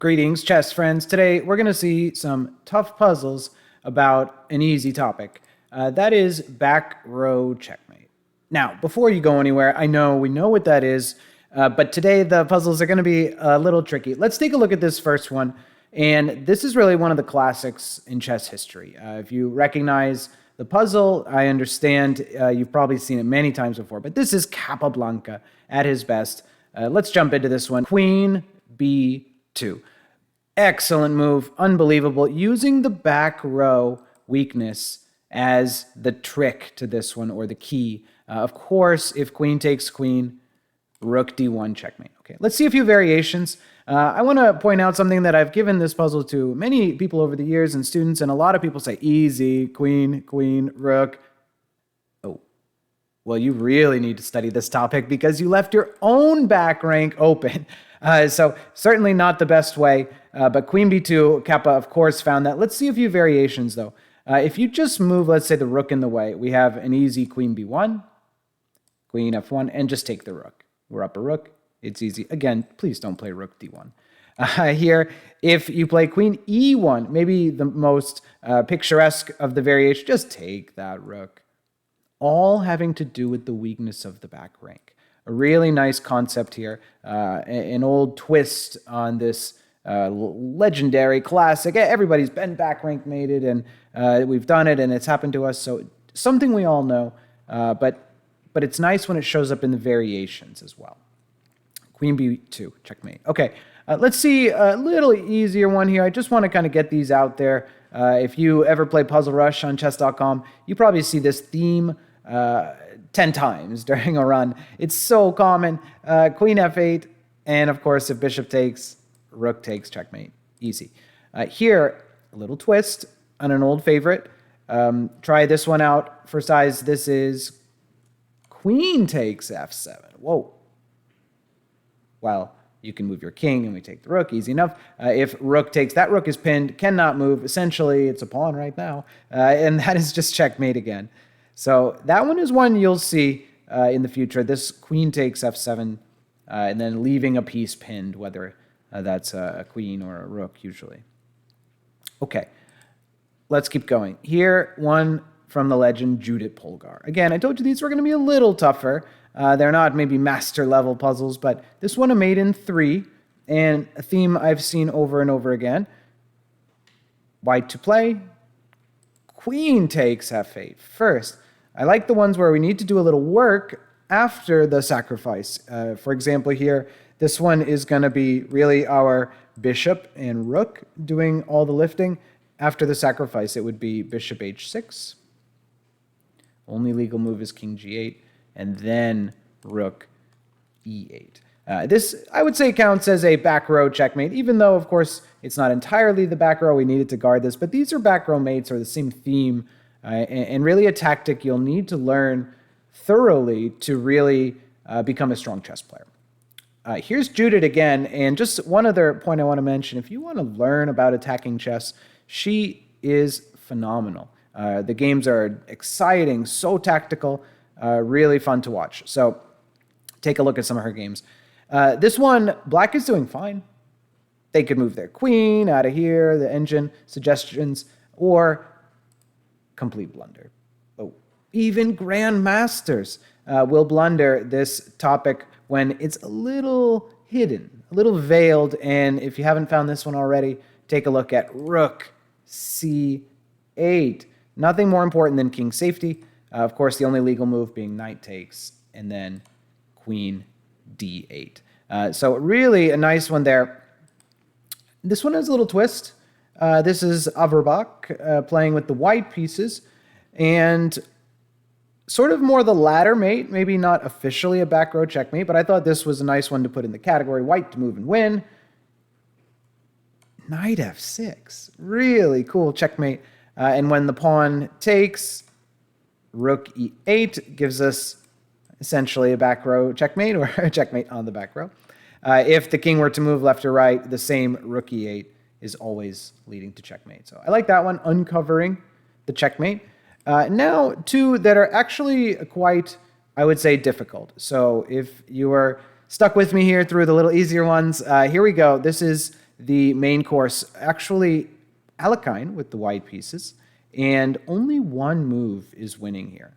Greetings, chess friends. Today we're going to see some tough puzzles about an easy topic. That is back row checkmate. Now, before you go anywhere, we know what that is, but today the puzzles are going to be a little tricky. Let's take a look at this first one, and this is really one of the classics in chess history. If you recognize the puzzle, I understand you've probably seen it many times before, but this is Capablanca at his best. Let's jump into this one. Queen B2. Excellent move, unbelievable. Using the back row weakness as the trick to this one, or the key. Of course, if queen takes queen, rook d1 checkmate. Okay, let's see a few variations. I want to point out something that I've given this puzzle to many people over the years and students, and a lot of people say, easy, queen, queen, rook. Oh, well, you really need to study this topic because you left your own back rank open. So certainly not the best way, but queen b2, Kappa, of course, found that. Let's see a few variations, though. If you just move, let's say, the rook in the way, we have an easy queen b1, queen f1, and just take the rook. We're up a rook. It's easy. Again, please don't play rook d1. Here, if you play queen e1, maybe the most picturesque of the variation, just take that rook. All having to do with the weakness of the back rank. A really nice concept here, an old twist on this legendary classic. Everybody's been back rank mated, and we've done it, and it's happened to us. So something we all know, but it's nice when it shows up in the variations as well. Queen b2, checkmate. Okay, let's see a little easier one here. I just want to kind of get these out there. If you ever play Puzzle Rush on chess.com, you probably see this theme 10 times during a run. It's so common. Queen f8, and of course, if bishop takes, rook takes, checkmate. Easy. Here, a little twist on an old favorite. Try this one out for size. This is queen takes f7. Whoa. Well, you can move your king and we take the rook, easy enough. If rook takes, that rook is pinned, cannot move. Essentially, it's a pawn right now. And that is just checkmate again. So that one is one you'll see in the future. This queen takes f7, and then leaving a piece pinned, whether that's a queen or a rook, usually. Okay, let's keep going. Here, one from the legend Judit Polgar. Again, I told you these were going to be a little tougher. They're not maybe master-level puzzles, but this one a made in 3, and a theme I've seen over and over again. White to play. Queen takes f8 first. I like the ones where we need to do a little work after the sacrifice. For example, here, this one is going to be really our bishop and rook doing all the lifting. After the sacrifice, it would be bishop h6. Only legal move is king g8, and then rook e8. This, I would say, counts as a back row checkmate, even though, of course, it's not entirely the back row. We needed to guard this, but these are back row mates, or the same theme, and really a tactic you'll need to learn thoroughly to really become a strong chess player. Here's Judith again, and just one other point I want to mention. If you want to learn about attacking chess, she is phenomenal. The games are exciting, so tactical, really fun to watch. So take a look at some of her games. This one, black is doing fine. They could move their queen out of here, the engine suggestions, or complete blunder. Oh, even grandmasters will blunder this topic when it's a little hidden, a little veiled. And if you haven't found this one already, take a look at rook c8. Nothing more important than king safety. Of course, the only legal move being knight takes, and then queen d8. So really a nice one there. This one has a little twist. This is Averbach playing with the white pieces, and sort of more the ladder mate, maybe not officially a back row checkmate, but I thought this was a nice one to put in the category. White to move and win. Knight f6. Really cool checkmate. And when the pawn takes, rook e8 gives us essentially a back row checkmate, or a checkmate on the back row. If the king were to move left or right, the same rook e8 is always leading to checkmate. So I like that one, uncovering the checkmate. Now, two that are actually quite, I would say, difficult. So if you are stuck with me here through the little easier ones, here we go. This is the main course. Actually, Alekhine with the white pieces, and only one move is winning here.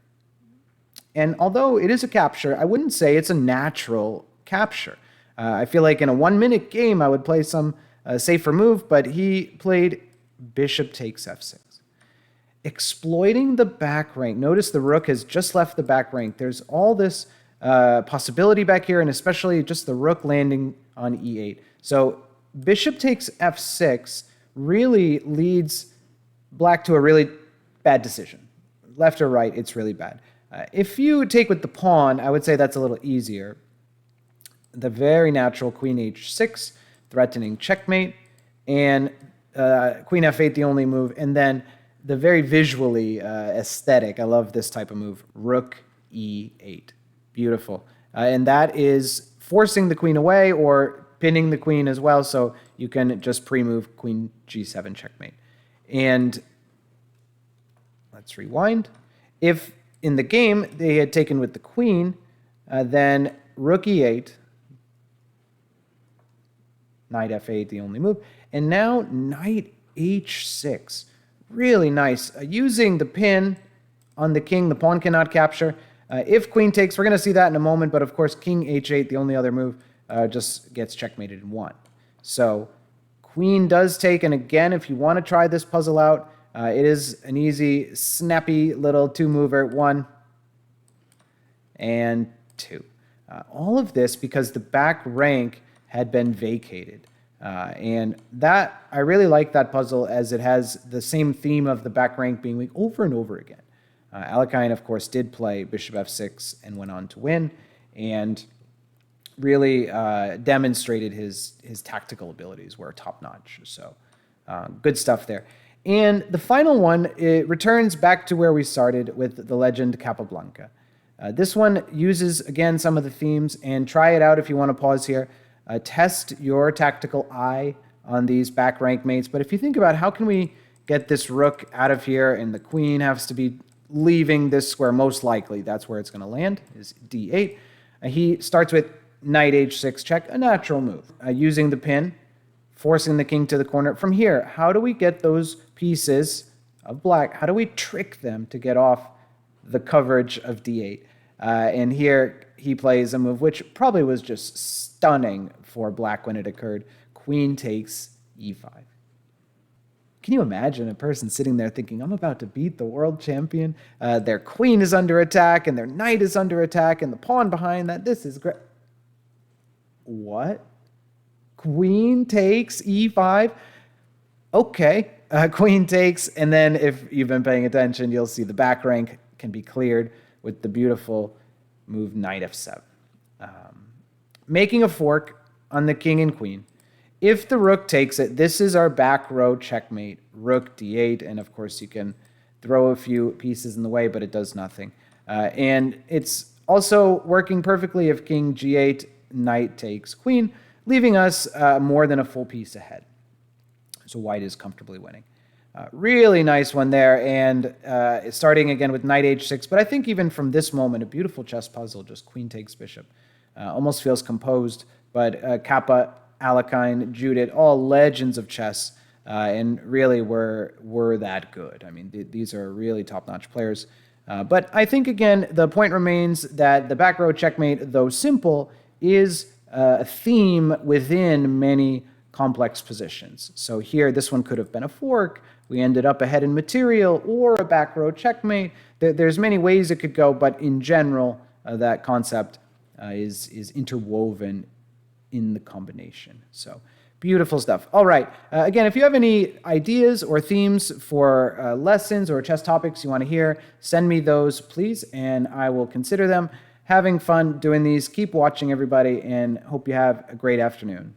And although it is a capture, I wouldn't say it's a natural capture. I feel like in a 1-minute game, I would play some safer move, but he played bishop takes f6. Exploiting the back rank. Notice the rook has just left the back rank. There's all this possibility back here, and especially just the rook landing on e8. So bishop takes f6 really leads black to a really bad decision. Left or right, it's really bad. If you take with the pawn, I would say that's a little easier. The very natural queen h6, threatening checkmate, and queen f8, the only move, and then the very visually aesthetic, I love this type of move, rook e8. Beautiful. And that is forcing the queen away or pinning the queen as well, so you can just pre-move queen g7 checkmate. And let's rewind. If in the game they had taken with the queen, then rook e8, knight f8, the only move, and now knight h6. Really nice. Using the pin on the king, the pawn cannot capture. If queen takes, we're going to see that in a moment, but of course king h8, the only other move, just gets checkmated in one. So queen does take, and again, if you want to try this puzzle out, it is an easy, snappy little two-mover, 1 and 2. All of this because the back rank had been vacated. And that, I really like that puzzle as it has the same theme of the back rank being weak over and over again. Alekhine, of course, did play bishop f6 and went on to win, and really demonstrated his tactical abilities were top-notch. So good stuff there. And the final one, it returns back to where we started with the legend Capablanca. This one uses, again, some of the themes, and try it out if you want to pause here. Test your tactical eye on these back rank mates. But if you think about how can we get this rook out of here, and the queen has to be leaving this square, most likely that's where it's going to land, is d8. He starts with knight h6 check, a natural move. Using the pin, forcing the king to the corner. From here, how do we get those pieces of black? How do we trick them to get off the coverage of d8? And here he plays a move which probably was just stunning for black when it occurred. Queen takes e5. Can you imagine a person sitting there thinking, I'm about to beat the world champion, their queen is under attack, and their knight is under attack, and the pawn behind that, this is great. What? Queen takes e5? Okay, queen takes, and then if you've been paying attention, you'll see the back rank can be cleared with the beautiful move knight f7. Making a fork on the king and queen. If the rook takes it, this is our back row checkmate, rook d8, and of course you can throw a few pieces in the way, but it does nothing. And it's also working perfectly if king g8, knight takes queen, leaving us more than a full piece ahead. So white is comfortably winning. Really nice one there, and starting again with knight h6, but I think even from this moment, a beautiful chess puzzle, just queen takes bishop. Almost feels composed, but Kappa, Alekhine, Judit, all legends of chess, and really were that good. I mean, these are really top-notch players. But I think, again, the point remains that the back row checkmate, though simple, is a theme within many complex positions. So here, this one could have been a fork. We ended up ahead in material, or a back row checkmate. There's many ways it could go, but in general, that concept is interwoven in the combination. So beautiful stuff. All right. Again, if you have any ideas or themes for lessons or chess topics you want to hear, send me those, please, and I will consider them. Having fun doing these. Keep watching, everybody, and hope you have a great afternoon.